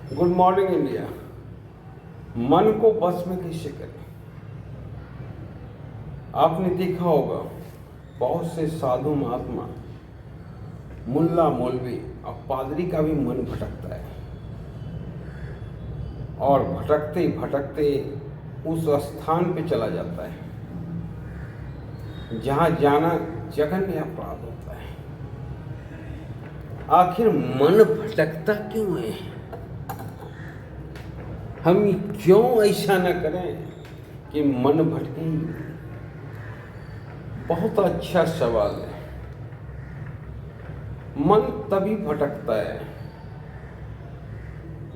Good morning India. मन को बस में कैसे करें? आपने देखा होगा बहुत से साधु महात्मा, मुल्ला मौलवी और पादरी का भी मन भटकता है और भटकते भटकते उस स्थान पे चला जाता है जहाँ जाना जघन्य अपराध होता है। आखिर मन भटकता क्यों है? हम क्यों ऐसा न करें कि मन भटके ही? बहुत अच्छा सवाल है। मन तभी भटकता है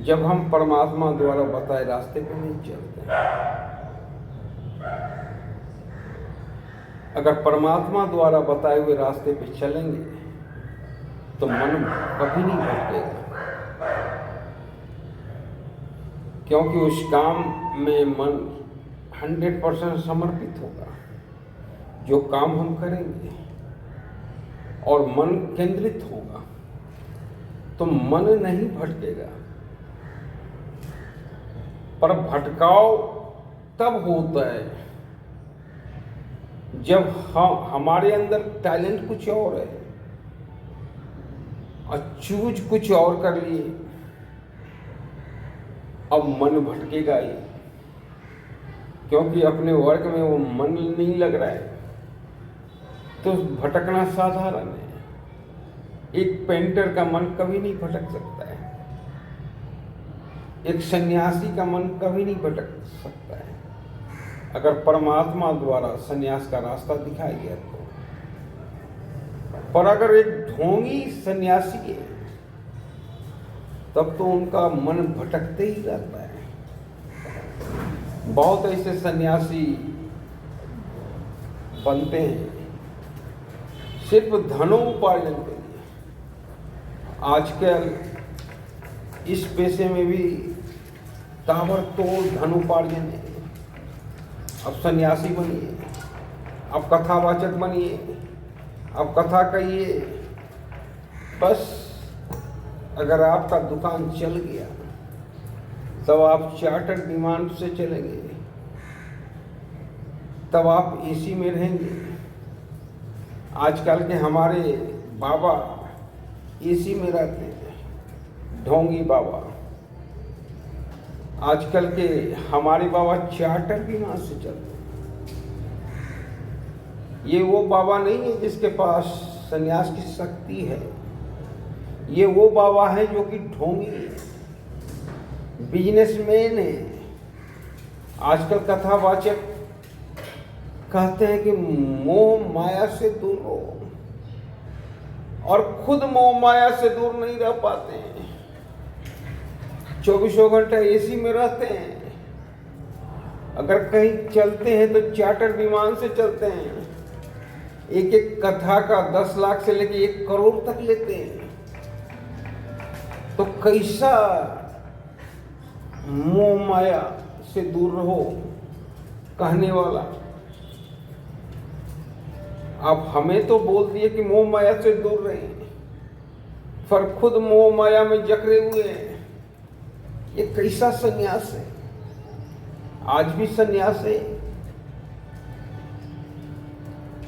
जब हम परमात्मा द्वारा बताए रास्ते पर नहीं चलते। अगर परमात्मा द्वारा बताए हुए रास्ते पे चलेंगे तो मन कभी नहीं भटकेगा, क्योंकि उस काम में मन 100% समर्पित होगा। जो काम हम करेंगे और मन केंद्रित होगा तो मन नहीं भटकेगा। पर भटकाव तब होता है जब हमारे अंदर टैलेंट कुछ और है और चूज कुछ और कर लिए। अब मन भटकेगा ही, क्योंकि अपने वर्क में वो मन नहीं लग रहा है, तो भटकना साधारण है। एक पेंटर का मन कभी नहीं भटक सकता है, एक सन्यासी का मन कभी नहीं भटक सकता है अगर परमात्मा द्वारा सन्यास का रास्ता दिखाया गया तो। पर अगर एक ढोंगी सन्यासी है तब तो उनका मन भटकते ही रहता है। बहुत ऐसे सन्यासी बनते हैं सिर्फ धनोपार्जन के लिए। आजकल इस पेशे में भी ताबड़तोड़ धनोपार्जन है। अब सन्यासी बनिए, अब कथावाचक बनिए, अब कथा कहिए। बस अगर आपका दुकान चल गया तब आप चार्टर्ड विमान से चलेंगे, तब आप एसी में रहेंगे। आजकल के हमारे बाबा एसी में रहते हैं, ढोंगी बाबा। आजकल के हमारे बाबा चार्टर्ड विमान से चलते हैं। ये वो बाबा नहीं है जिसके पास सन्यास की शक्ति है। ये वो बाबा है जो कि ढोंगी है, बिजनेसमैन है। आजकल कथावाचक कहते हैं कि मोह माया से दूर रहो, और खुद मोह माया से दूर नहीं रह पाते हैं। 24 घंटे एसी में रहते हैं। अगर कहीं चलते हैं तो चार्टर विमान से चलते हैं। एक एक कथा का 10 लाख से लेकर 1 करोड़ तक लेते हैं। तो कैसा मोह माया से दूर रहो कहने वाला। आप हमें तो बोल दिए कि मोह माया से दूर रहे, पर खुद मोह माया में जकड़े हुए हैं। ये कैसा सन्यास है? आज भी सन्यास है।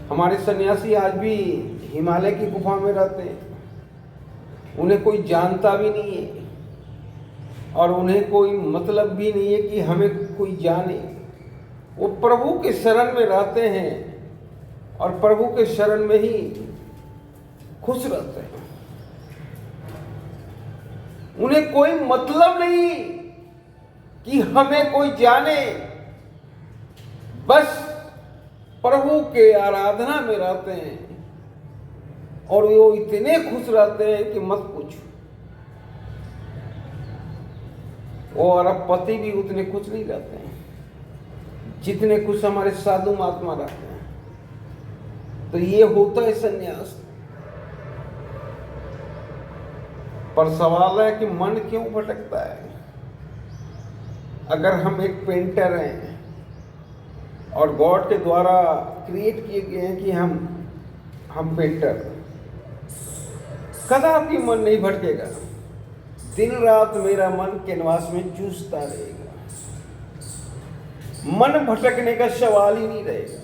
हमारे सन्यासी आज भी हिमालय की गुफा में रहते हैं। उन्हें कोई जानता भी नहीं है और उन्हें कोई मतलब भी नहीं है कि हमें कोई जाने। वो प्रभु के शरण में रहते हैं और प्रभु के शरण में ही खुश रहते हैं। उन्हें कोई मतलब नहीं कि हमें कोई जाने, बस प्रभु के आराधना में रहते हैं और वो इतने खुश रहते हैं कि मत पूछो। वो अरबपति भी उतने खुश नहीं रहते हैं जितने खुश हमारे साधु महात्मा रहते हैं। तो ये होता है सन्यास। पर सवाल है कि मन क्यों भटकता है? अगर हम एक पेंटर हैं और गॉड के द्वारा क्रिएट किए गए हैं कि हम पेंटर, कदापि मन नहीं भटकेगा। दिन रात मेरा मन कैनवास में जूझता रहेगा, मन भटकने का सवाल ही नहीं रहेगा।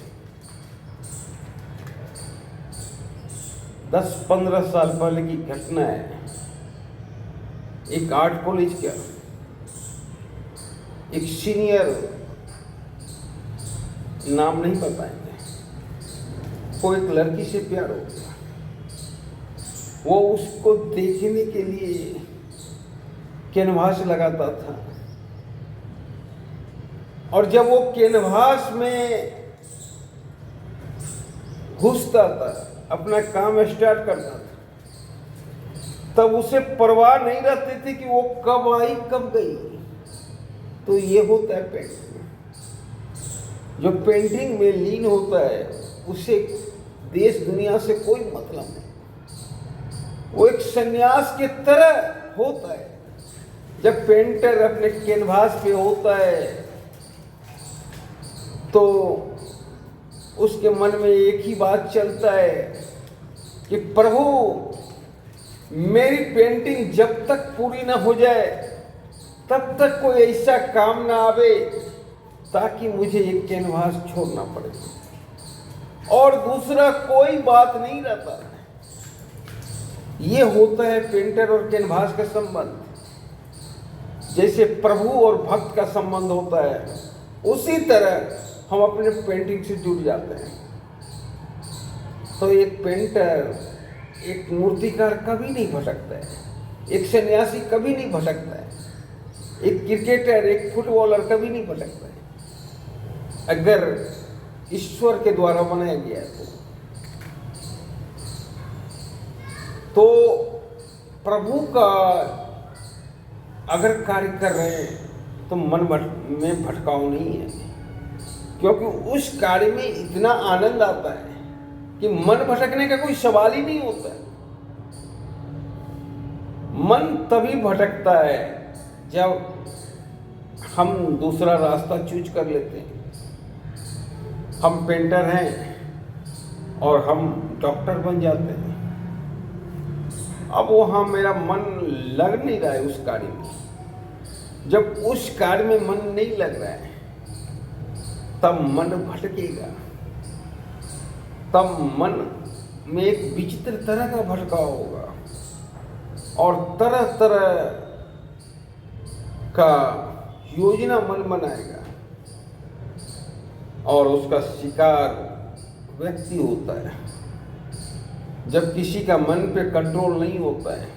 10-15 साल पहले की घटना है। एक आर्ट कॉलेज का एक सीनियर, नाम नहीं बताएंगे, वो एक लड़की से प्यार हो गया। वो उसको देखने के लिए कैनवास लगाता था, और जब वो कैनवास में घुसता था, अपना काम स्टार्ट करता था, तब उसे परवाह नहीं रहती थी कि वो कब आई कब गई। तो ये होता है पेंटिंग। जो पेंटिंग में लीन होता है उसे देश दुनिया से कोई मतलब नहीं, वो एक सन्यास के तरह होता है। जब पेंटर अपने कैनवास पे होता है तो उसके मन में एक ही बात चलता है कि प्रभु, मेरी पेंटिंग जब तक पूरी ना हो जाए तब तक कोई ऐसा काम ना आवे ताकि मुझे एक कैनवास छोड़ना पड़े। और दूसरा कोई बात नहीं रहता। ये होता है पेंटर और कैनवास का संबंध। जैसे प्रभु और भक्त का संबंध होता है, उसी तरह हम अपने पेंटिंग से जुड़ जाते हैं। तो एक पेंटर, एक मूर्तिकार कभी नहीं भटकता है, एक सन्यासी कभी नहीं भटकता है, एक क्रिकेटर, एक फुटबॉलर कभी नहीं भटकता है, अगर ईश्वर के द्वारा बनाया गया है तो प्रभु का अगर कार्य कर रहे हैं तो मन में भटकाव नहीं है, क्योंकि उस कार्य में इतना आनंद आता है कि मन भटकने का कोई सवाल ही नहीं होता है। मन तभी भटकता है जब हम दूसरा रास्ता चूज कर लेते हैं। हम पेंटर हैं और हम डॉक्टर बन जाते हैं। अब वहाँ मेरा मन लग नहीं रहा है उस कार्य में। जब उस कार्य में मन नहीं लग रहा है तब मन भटकेगा, तब मन में एक विचित्र तरह का भटकाव होगा और तरह तरह का योजना मन बनाएगा और उसका शिकार व्यक्ति होता है। जब किसी का मन पे कंट्रोल नहीं होता है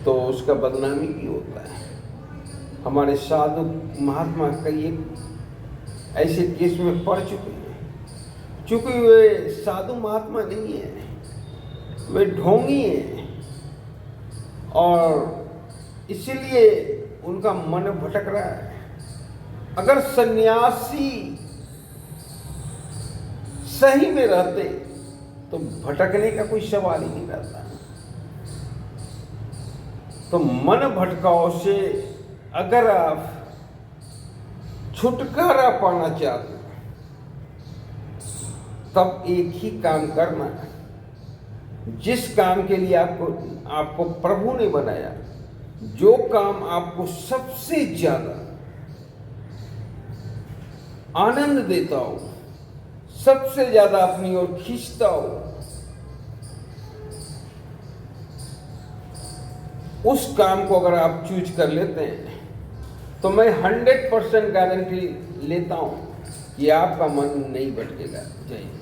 तो उसका बदनामी भी होता है। हमारे साधु महात्मा कई ऐसे केस में पड़ चुके हैं, चूंकि वे साधु महात्मा नहीं है, वे ढोंगी हैं और इसीलिए उनका मन भटक रहा है। अगर सन्यासी सही में रहते तो भटकने का कोई सवाल ही नहीं रहता। तो मन भटकाव से अगर आप छुटकारा पाना चाहते हैं तब एक ही काम करना है, जिस काम के लिए आपको प्रभु ने बनाया, जो काम आपको सबसे ज्यादा आनंद देता हो, सबसे ज्यादा अपनी ओर खींचता हो, उस काम को अगर आप चूज कर लेते हैं तो मैं 100% गारंटी लेता हूं कि आपका मन नहीं भटकेगा। जय हिंद।